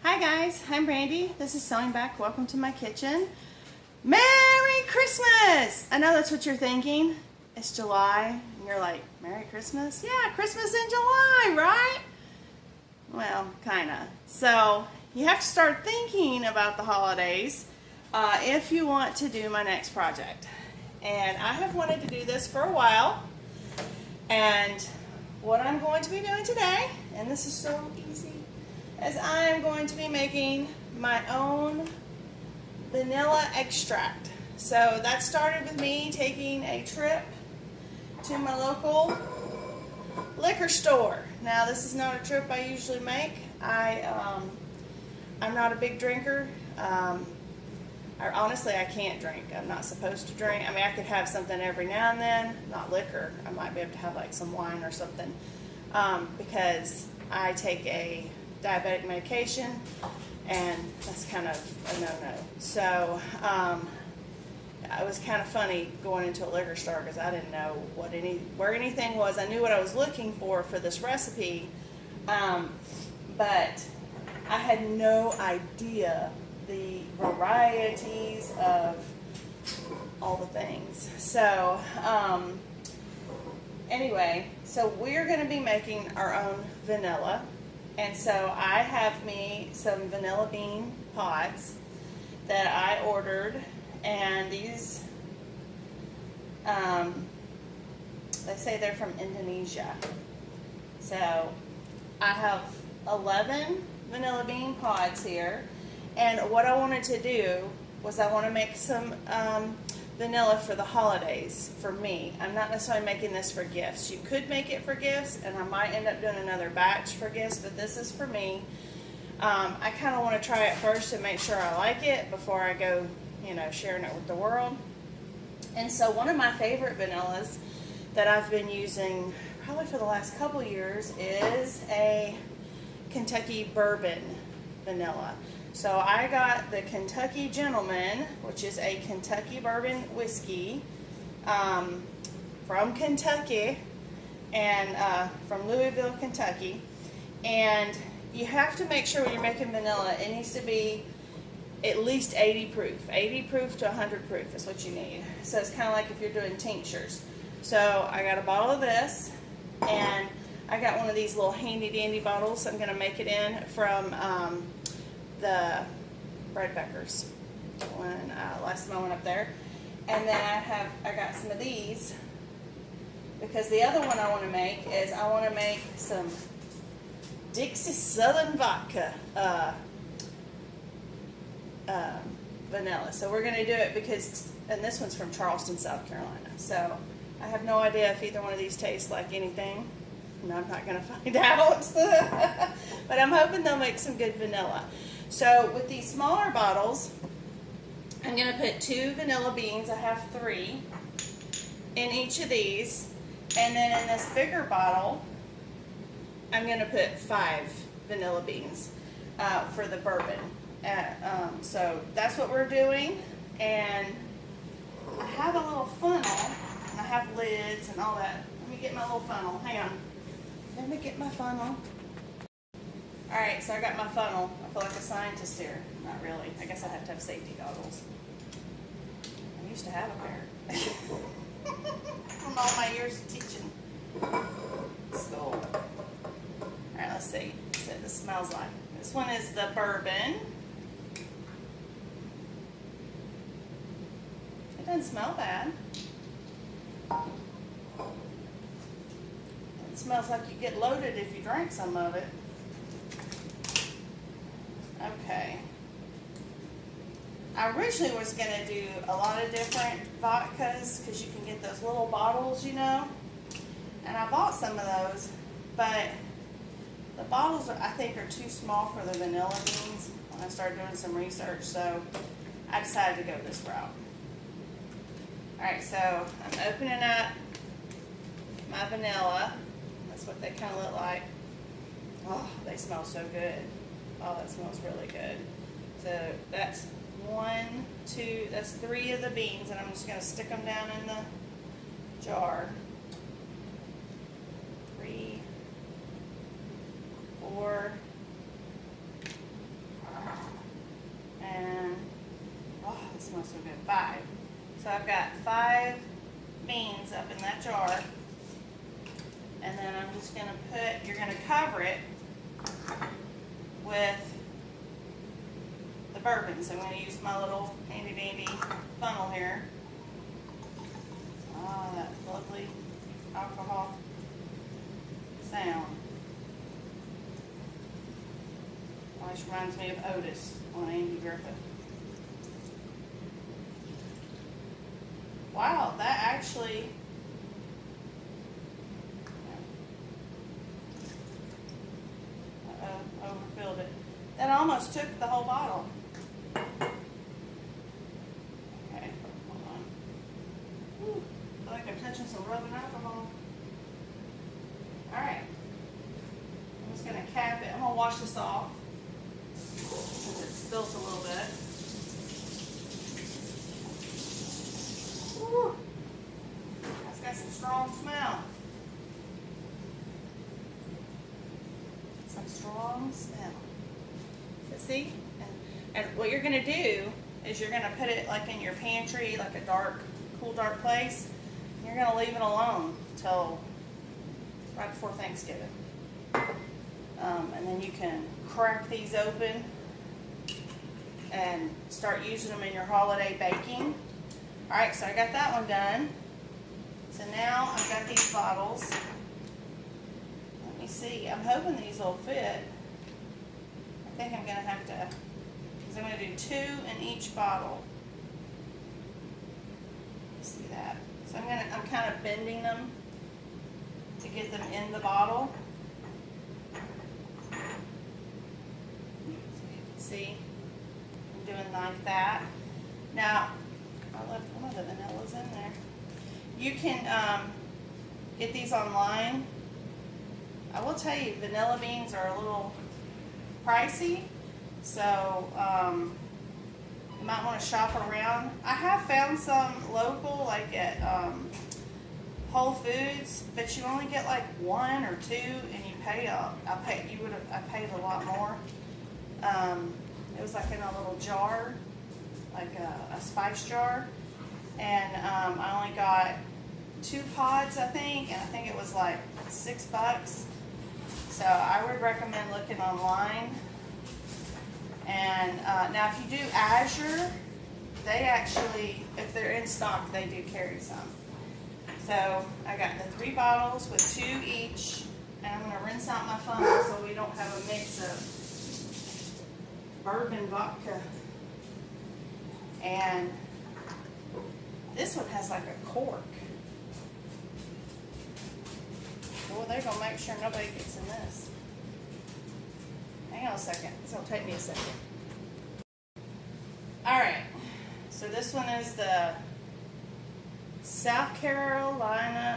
Hi guys, I'm Brandy. This is Sewing Back. Welcome to my kitchen. Merry Christmas! I know that's what you're thinking. It's July and you're like, Merry Christmas? Yeah, Christmas in July, right? Well, kinda. So you have to start thinking about the holidays if you want to do my next project. And I have wanted to do this for a while. And what I'm going to be doing today, and this is so easy, is I am going to be making my own vanilla extract. So that started with me taking a trip to my local liquor store. Now this is not a trip I usually make. I'm not a big drinker. Honestly, I can't drink. I'm not supposed to drink. I mean, I could have something every now and then, not liquor. I might be able to have like some wine or something because I take a diabetic medication and that's kind of a no-no. So it was kind of funny going into a liquor store because I didn't know where anything was. I knew what I was looking for this recipe, but I had no idea the varieties of all the things. So anyway, so we're going to be making our own vanilla. And so I have me some vanilla bean pods that I ordered, and these, they say they're from Indonesia. So I have 11 vanilla bean pods here, and what I wanted to do was I want to make some vanilla for the holidays for me. I'm not necessarily making this for gifts. You could make it for gifts, and I might end up doing another batch for gifts, but this is for me. I kind of want to try it first to make sure I like it before I go, sharing it with the world. And so one of my favorite vanillas that I've been using probably for the last couple years is a Kentucky Bourbon vanilla. So I got the Kentucky Gentleman, which is a Kentucky bourbon whiskey from Kentucky and from Louisville, Kentucky. And you have to make sure when you're making vanilla, it needs to be at least 80 proof. 80 proof to 100 proof is what you need. So it's kind of like if you're doing tinctures. So I got a bottle of this, and I got one of these little handy dandy bottles I'm going to make it in from the Bread Beckers when last time I went up there. And then I got some of these because the other one I want to make is I want to make some Dixie Southern Vodka vanilla. So we're going to do it because, and this one's from Charleston, South Carolina. So I have no idea if either one of these tastes like anything. And I'm not going to find out. But I'm hoping they'll make some good vanilla. So with these smaller bottles, I'm going to put 2 vanilla beans. I have 3 in each of these. And then in this bigger bottle, I'm going to put 5 vanilla beans for the bourbon. So that's what we're doing. And I have a little funnel. And I have lids and all that. Let me get my little funnel. Hang on. Let me get my funnel. Alright, so I got my funnel. I feel like a scientist here. Not really. I guess I have to have safety goggles. I used to have a pair. From all my years of teaching school. Alright, let's see. See what this smells like. This one is the bourbon. It doesn't smell bad. It smells like you get loaded if you drink some of it. Okay. I originally was going to do a lot of different vodkas because you can get those little bottles, and I bought some of those, but the bottles I think are too small for the vanilla beans when I started doing some research, so I decided to go this route. Alright, so I'm opening up my vanilla. That's what they kind of look like. Oh, they smell so good. Oh, that smells really good. So that's 1, 2, that's 3 of the beans, and I'm just going to stick them down in the jar. 3, 4, So we've got 5. So I've got 5 beans up in that jar. And then I'm just going to put, you're going to cover it with the bourbon. So I'm going to use my little handy dandy funnel here. Oh, that lovely alcohol sound. Always reminds me of Otis on Andy Griffith. Wow, that actually overfilled it. That almost took the whole bottle. Okay, hold on. Whew, I feel like I'm touching some rubbing alcohol. Alright. I'm just going to cap it. I'm going to wash this off since it spills a little bit. Whew. That's got some strong smell. Some strong smell. So see? And what you're going to do is you're going to put it like in your pantry, like a dark, cool, dark place. You're going to leave it alone till right before Thanksgiving. And then you can crack these open and start using them in your holiday baking. Alright, so I got that one done. So now I've got these bottles. Let me see. I'm hoping these will fit. I think I'm going to have to, because I'm going to do 2 in each bottle. See that? So I'm kind of bending them to get them in the bottle. So you can see I'm doing like that. Now, I left one of the vanillas in there. You can get these online. I will tell you, vanilla beans are a little pricey, so you might want to shop around. I have found some local, like at Whole Foods, but you only get like 1 or 2, and you pay I paid a lot more. It was like in a little jar, like a spice jar, and I only got 2 pods, I think, and I think it was like $6. So I would recommend looking online. And now if you do Azure, they actually, if they're in stock, they do carry some. So I got the 3 bottles with 2 each, and I'm going to rinse out my funnel so we don't have a mix of bourbon vodka. And this one has like a cork. Well, they're going to make sure nobody gets in this. Hang on a second. This will take me a second. Alright. So this one is the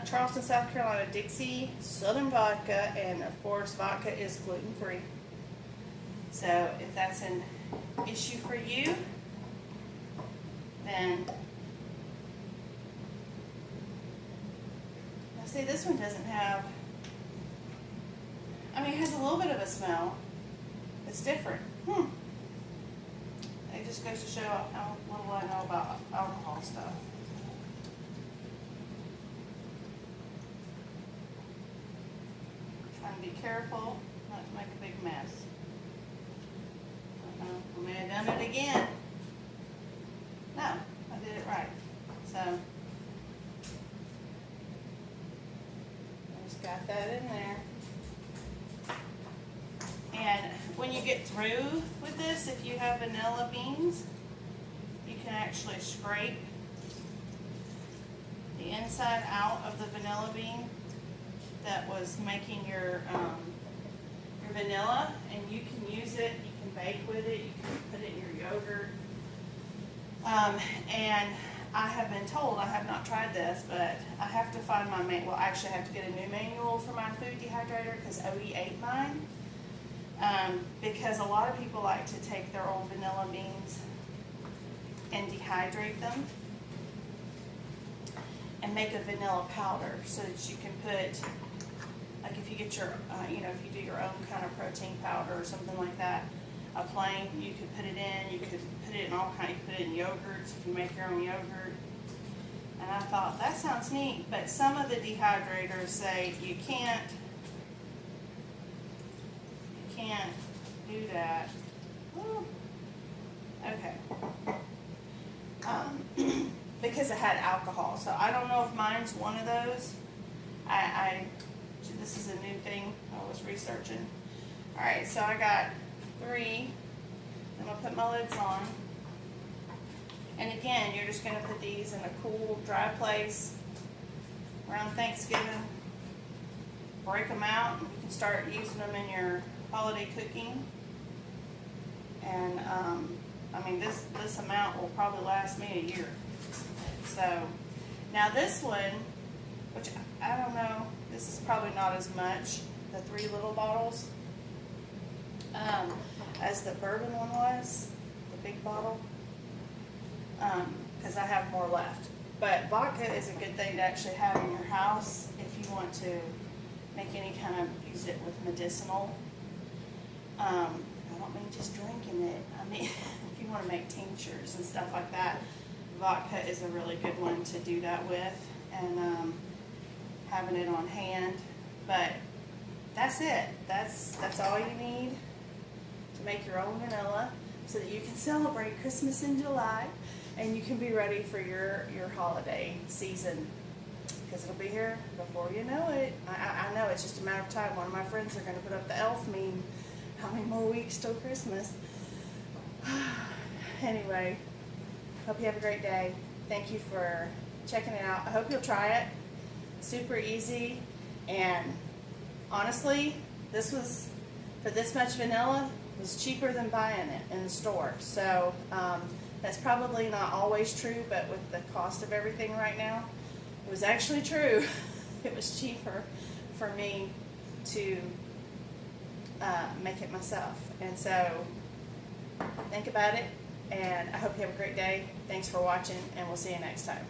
Charleston, South Carolina Dixie Southern Vodka. And of course, vodka is gluten-free. So if that's an issue for you, then... Now see, this one doesn't have... I mean, it has a little bit of a smell. It's different. It just goes to show how little I know about alcohol stuff. Trying to be careful not to make a big mess. I may have done it again. No, I did it right. So, I just got that in there. And when you get through with this, if you have vanilla beans, you can actually scrape the inside out of the vanilla bean that was making your vanilla, and you can use it, you can bake with it, you can put it in your yogurt. And I have been told, I have not tried this, but I have to find my well, actually I have to get a new manual for my food dehydrator because Odie ate mine. Because a lot of people like to take their old vanilla beans and dehydrate them and make a vanilla powder so that you can put, like if you get your, if you do your own kind of protein powder or something like that, a plain, you could put it in. You could put it in all kinds. You could put it in yogurts if you make your own yogurt. And I thought, that sounds neat, but some of the dehydrators say you can't do that. Well, okay. Because it had alcohol. So I don't know if mine's one of those. This is a new thing I was researching. All right, so I got 3. I'm gonna put my lids on. And again, you're just gonna put these in a cool, dry place around Thanksgiving. Break them out, and you can start using them in your holiday cooking. And I mean, this amount will probably last me a year. So now this one, which I don't know, this is probably not as much, the 3 little bottles, as the bourbon one was, the big bottle, because I have more left. But vodka is a good thing to actually have in your house if you want to make any kind of, use it with medicinal. I don't mean just drinking it. I mean, if you want to make tinctures and stuff like that, vodka is a really good one to do that with, and having it on hand. But that's it. That's all you need to make your own vanilla, so that you can celebrate Christmas in July, and you can be ready for your holiday season, because it'll be here before you know it. I know it's just a matter of time. One of my friends are going to put up the elf meme. How many more weeks till Christmas? Anyway, hope you have a great day. Thank you for checking it out. I hope you'll try it. Super easy, and honestly, this was, for this much vanilla, was cheaper than buying it in the store. So that's probably not always true, but with the cost of everything right now, it was actually true. It was cheaper for me to make it myself. And so think about it, and I hope you have a great day. Thanks for watching, and we'll see you next time.